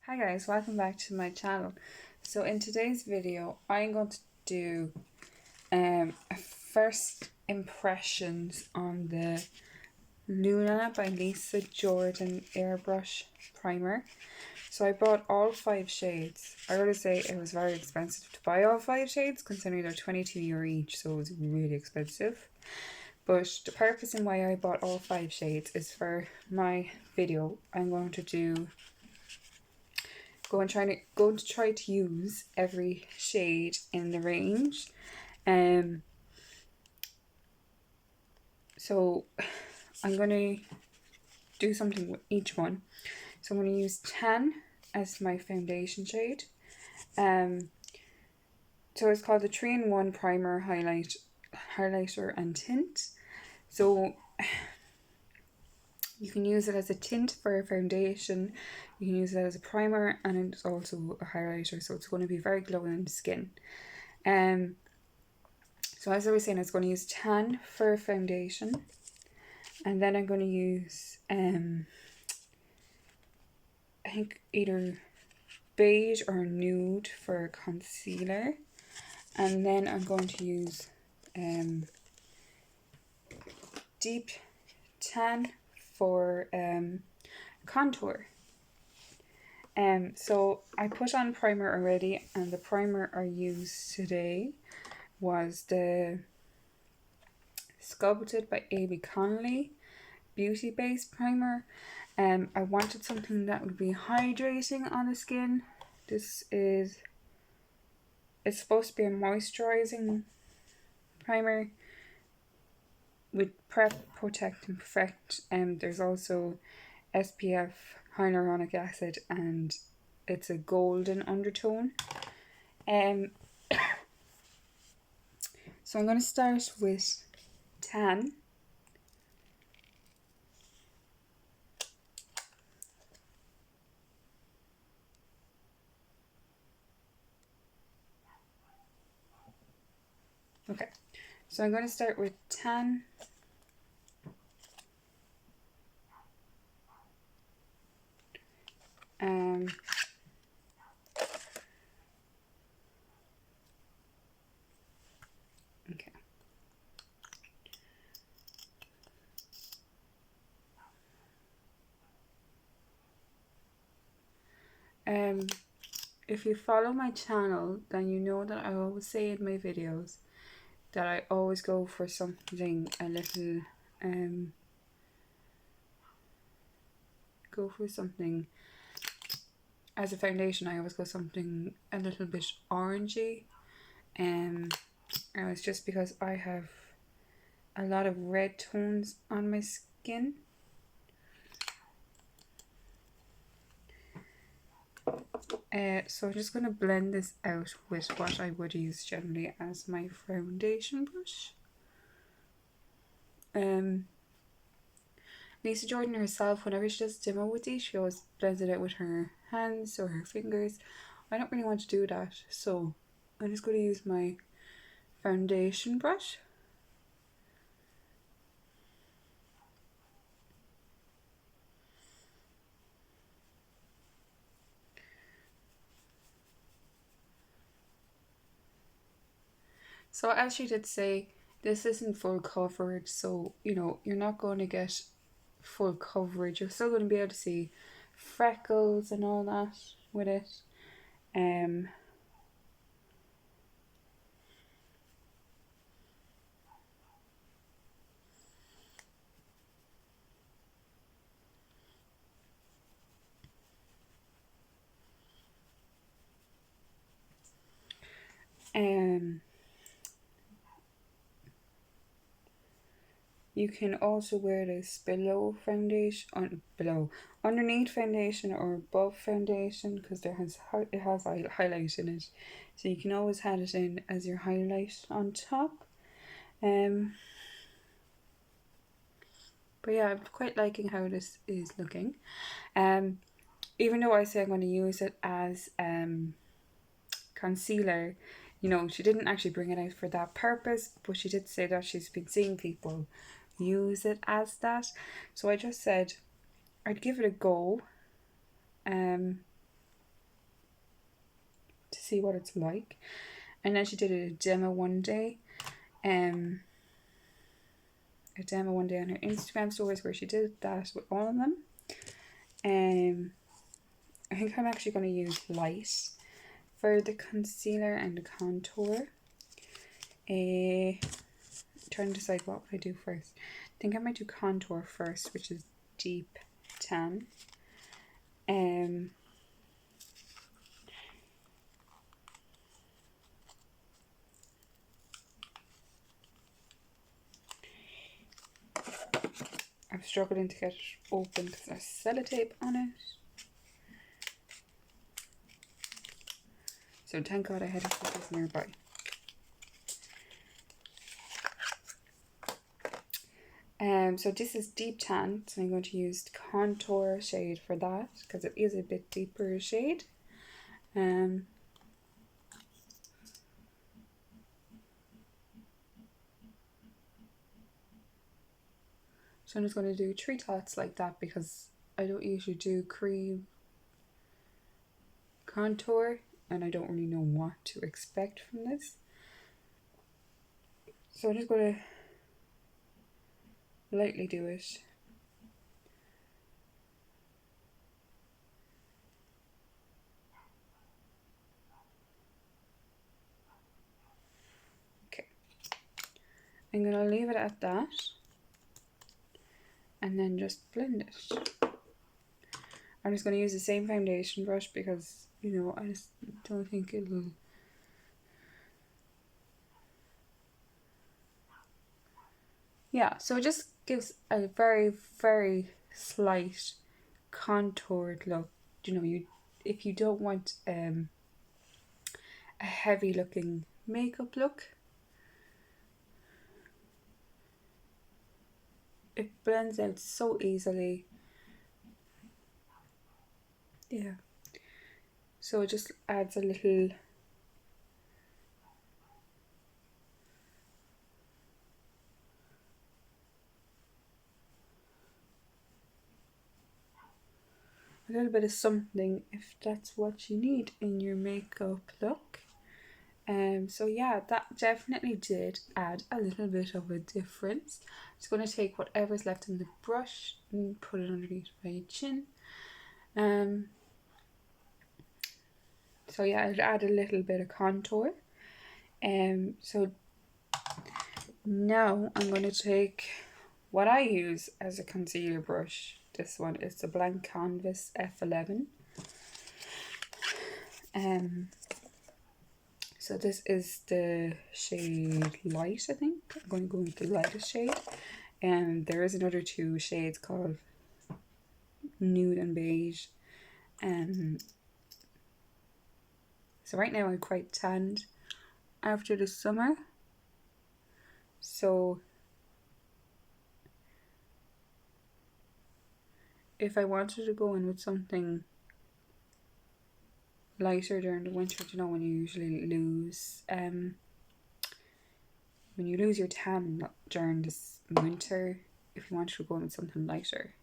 Hi guys, welcome back to my channel. So in today's video I'm going to do first impressions on the Luna by Lisa Jordan Airbrush primer. So I bought all 5 shades. I gotta say it was very expensive to buy all 5 shades considering they're €22 each, so it was really expensive. But the purpose in why I bought all 5 shades is for my video. I'm going to try to use every shade in the range. So I'm going to do something with each one. So I'm going to use tan as my foundation shade. So it's called the 3-in-1 primer, highlighter and tint. So you can use it as a tint for a foundation, you can use it as a primer, and it's also a highlighter, so it's going to be very glowing on the skin. So as I was saying, I was going to use tan for foundation, and then I'm going to use I think either beige or nude for concealer, and then I'm going to use deep tan for contour. So I put on primer already, and the primer I used today was the Sculpted by Aimee Connolly Beauty Base Primer. I wanted something that would be hydrating on the skin. It's supposed to be a moisturizing primer with prep, protect and perfect. There's also SPF, hyaluronic acid, and it's a golden undertone. So I'm going to start with tan. Okay, so I'm going to start with tan. Okay. If you follow my channel, then you know that I always say in my videos that I always go for something a little as a foundation. I always go something a little bit orangey, and it's just because I have a lot of red tones on my skin. So I'm just going to blend this out with what I would use generally as my foundation brush. Lisa Jordan herself, whenever she does a demo with these, she always blends it out with her hands or her fingers. I don't really want to do that, so I'm just going to use my foundation brush. So as she did say, this isn't full coverage, so you know you're not going to get full coverage. You're still going to be able to see freckles and all that with it. You can also wear this underneath foundation or above foundation, because it has highlight in it, so you can always have it in as your highlight on top. But yeah, I'm quite liking how this is looking. Even though I say I'm going to use it as concealer, you know, she didn't actually bring it out for that purpose, but she did say that she's been seeing people use it as that, so I just said I'd give it a go. see what it's like. And then she did a demo one day. A demo one day on her Instagram stories where she did that with all of them. I think I'm actually going to use light for the concealer and the contour. Trying to decide what would I do first. I think I might do contour first, which is deep tan. I'm struggling to get it open because there's sellotape on it. So thank God I had a focus nearby. So this is deep tan, so I'm going to use the contour shade for that because it is a bit deeper shade. So I'm just going to do 3 dots like that because I don't usually do cream contour and I don't really know what to expect from this. So I'm just going to lightly do it. Okay. I'm going to leave it at that and then just blend it. I'm just going to use the same foundation brush because, you know, I just don't think it'll... Yeah, so it just gives a very, very slight contoured look. You know, if you don't want a heavy looking makeup look, it blends out so easily. Yeah. So it just adds a little bit of something if that's what you need in your makeup look. So yeah, that definitely did add a little bit of a difference. Just going to take whatever's left in the brush and put it underneath my chin. So yeah, I'll add a little bit of contour. So now I'm going to take what I use as a concealer brush. This one is the Blank Canvas F11. So this is the shade Light, I think. I'm going to go with the lightest shade. And there is another 2 shades called Nude and Beige. So right now I'm quite tanned after the summer. So if I wanted to go in with something lighter during the winter, you know, when you usually lose when you lose your tan during this winter, if you wanted to go in with something lighter.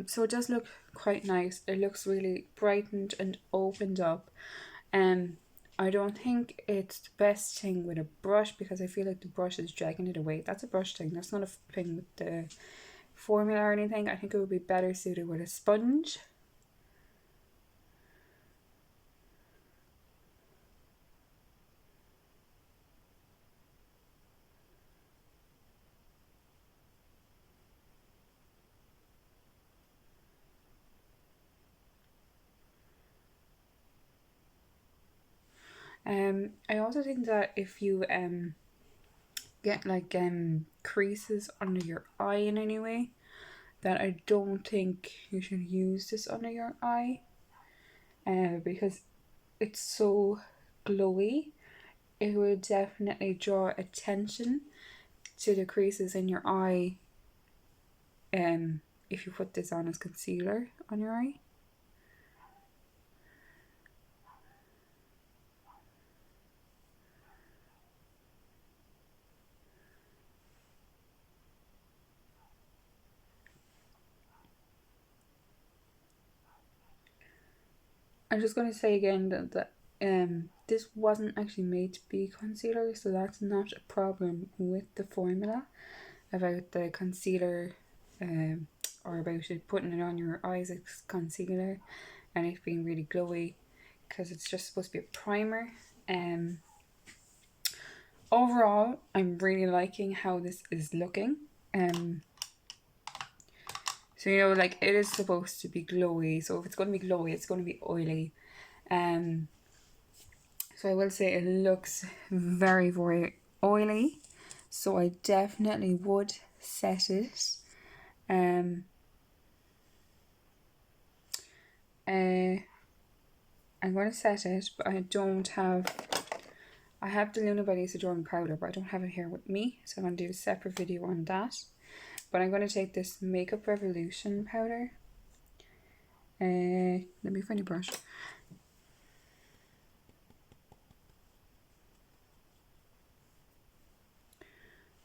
So it does look quite nice. It looks really brightened and opened up. I don't think it's the best thing with a brush because I feel like the brush is dragging it away. That's a brush thing. That's not a thing with the formula or anything. I think it would be better suited with a sponge. I also think that if you get like creases under your eye in any way, that I don't think you should use this under your eye, because it's so glowy. It would definitely draw attention to the creases in your eye if you put this on as concealer on your eye. I'm just going to say again that this wasn't actually made to be concealer, so that's not a problem with the formula about the concealer or about it putting it on your eyes as concealer and it being really glowy, because it's just supposed to be a primer. Overall, I'm really liking how this is looking. So, you know, like, it is supposed to be glowy. So if it's going to be glowy, it's going to be oily. So I will say it looks very, very oily. So I definitely would set it. I'm going to set it, but I don't have... I have the Luna by Lisa Jordan powder, but I don't have it here with me. So I'm going to do a separate video on that. But I'm going to take this Makeup Revolution powder. Let me find a brush.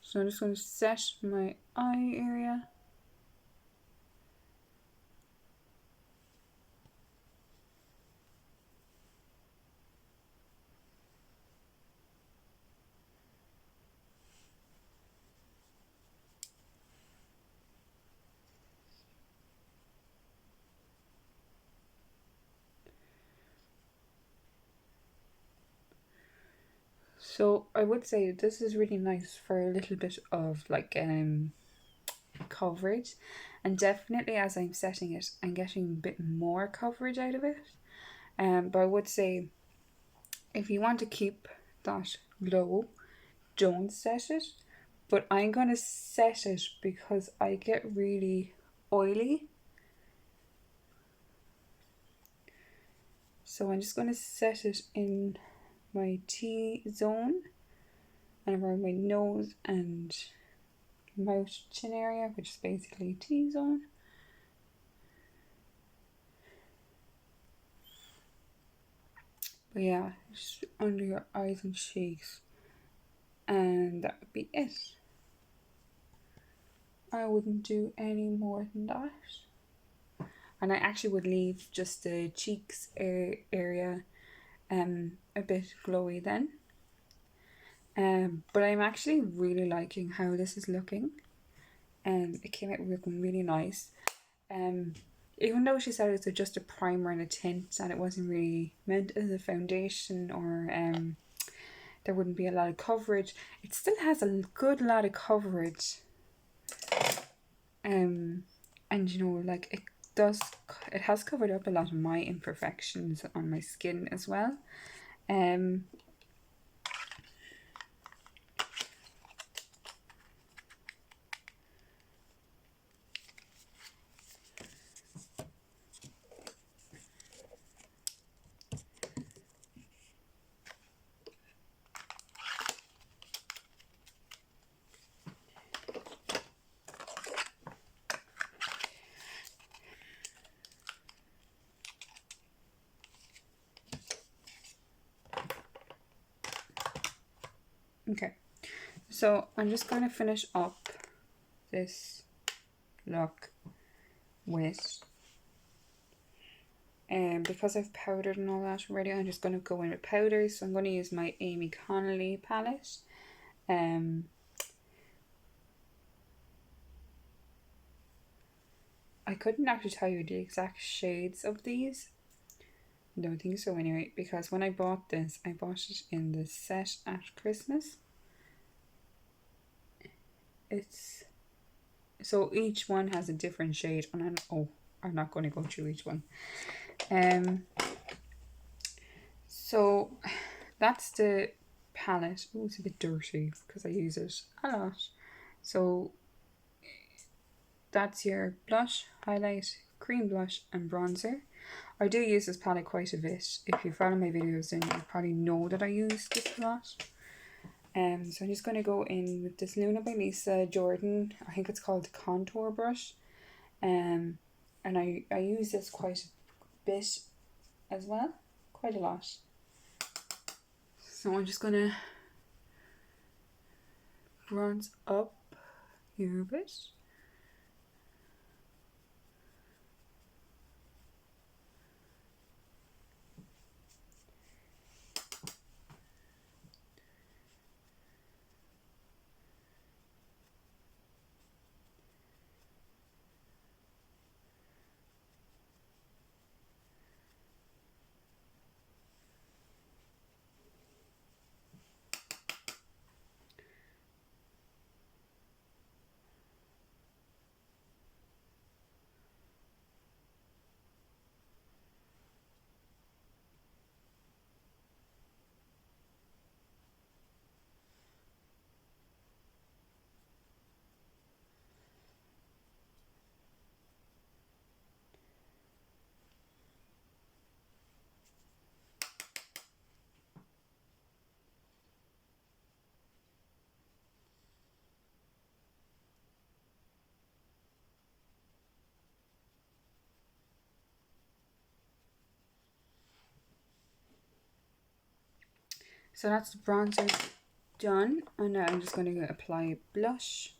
So I'm just going to set my eye area. So I would say this is really nice for a little bit of like coverage, and definitely as I'm setting it I'm getting a bit more coverage out of it. But I would say if you want to keep that glow, don't set it. But I'm gonna set it because I get really oily. So I'm just gonna set it in my T-zone and around my nose and mouth chin area, which is basically T-zone. But yeah, just under your eyes and cheeks, and that would be it. I wouldn't do any more than that. And I actually would leave just the cheeks area a bit glowy then. But I'm actually really liking how this is looking. It came out looking really nice. Even though she said it's just a primer and a tint and it wasn't really meant as a foundation, or there wouldn't be a lot of coverage, it still has a good lot of coverage. And you know, like, it has covered up a lot of my imperfections on my skin as well. Okay, so I'm just going to finish up this look with, because I've powdered and all that already, I'm just going to go in with powder. So I'm going to use my Aimee Connolly palette. I couldn't actually tell you the exact shades of these. I don't think so anyway, because when I bought this, I bought it in the set at Christmas. So each one has a different shade, and I'm not going to go through each one. So that's the palette. Oh, it's a bit dirty because I use it a lot. So that's your blush, highlight, cream blush and bronzer. I do use this palette quite a bit. If you follow my videos then you probably know that I use this a lot. So I'm just going to go in with this Luna by Lisa Jordan. I think it's called the contour brush. And I use this quite a bit as well, quite a lot. So I'm just going to bronze up here a bit. So that's the bronzer done, and now I'm just going to apply blush.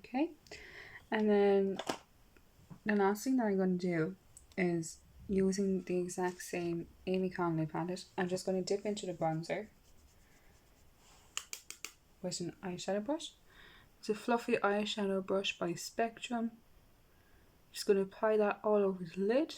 Okay, and then the last thing that I'm going to do is, using the exact same Aimee Connolly palette, I'm just going to dip into the bronzer with an eyeshadow brush. It's a fluffy eyeshadow brush by Spectrum. Just going to apply that all over the lid.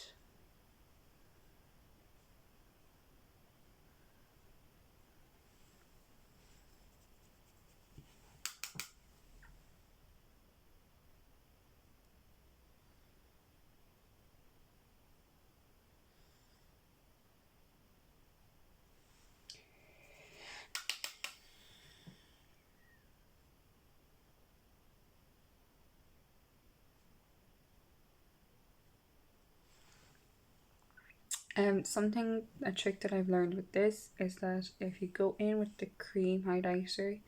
A trick that I've learned with this is that if you go in with the cream highlighter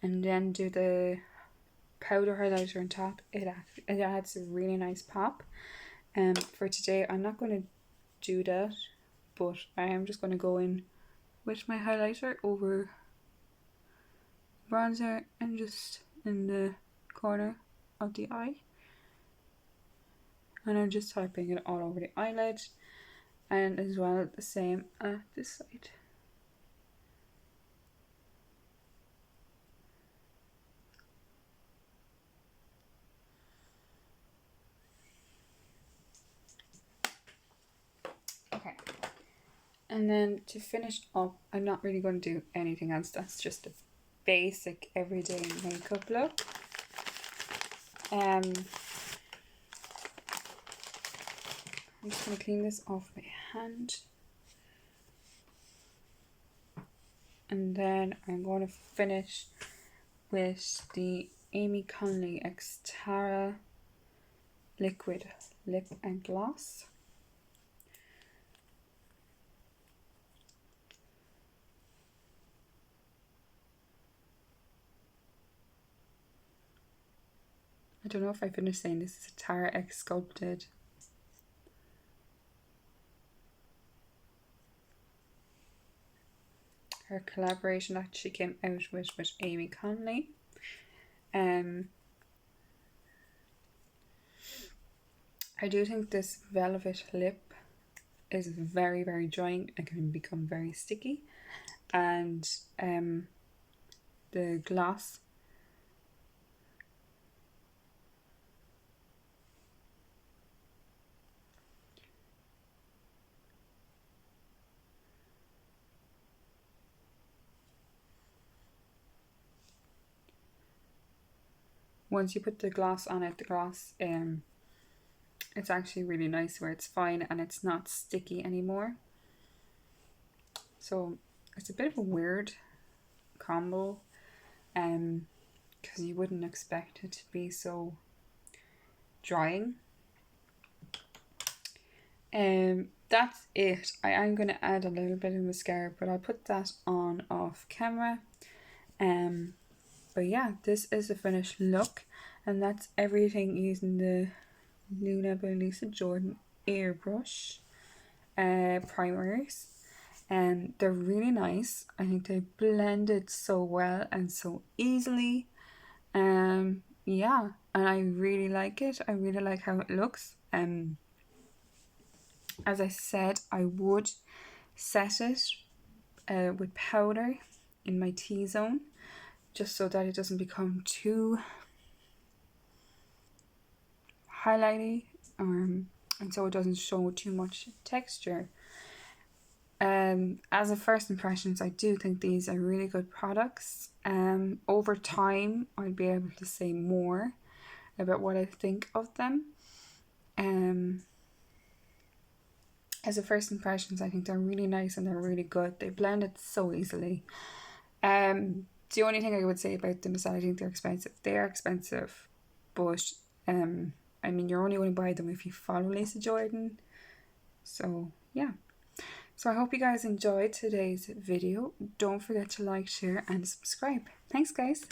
and then do the powder highlighter on top, it adds a really nice pop. For today, I'm not going to do that, but I am just going to go in with my highlighter over bronzer and just in the corner of the eye, and I'm just typing it all over the eyelid, and as well the same at this side. Okay, and then to finish up, I'm not really going to do anything else. That's just a basic everyday makeup look. I'm just going to clean this off my hand, and then I'm going to finish with the Aimee Connolly X Tara Liquid Lip and Gloss. I don't know if I finished saying this is a Tara X Sculpted. Her collaboration that she came out with Aimee Connolly. I do think this velvet lip is very, very drying and can become very sticky, and the gloss once you put the gloss on it, the gloss it's actually really nice where it's fine and it's not sticky anymore. So it's a bit of a weird combo, because you wouldn't expect it to be so drying. That's it. I am going to add a little bit of mascara, but I'll put that on off camera. But yeah, this is the finished look, and that's everything using the Luna by Lisa Jordan Airbrush primers. And they're really nice. I think they blended so well and so easily. Yeah, and I really like it. I really like how it looks. As I said, I would set it with powder in my T-zone, just so that it doesn't become too highlighty, and so it doesn't show too much texture. As a first impressions, I do think these are really good products. Over time, I'll be able to say more about what I think of them. As a first impressions, I think they're really nice and they're really good. They blend it so easily. The only thing I would say about them is that I think they're expensive. They are expensive, but I mean, you're only going to buy them if you follow Lisa Jordan. So yeah. So I hope you guys enjoyed today's video. Don't forget to like, share and subscribe. Thanks guys.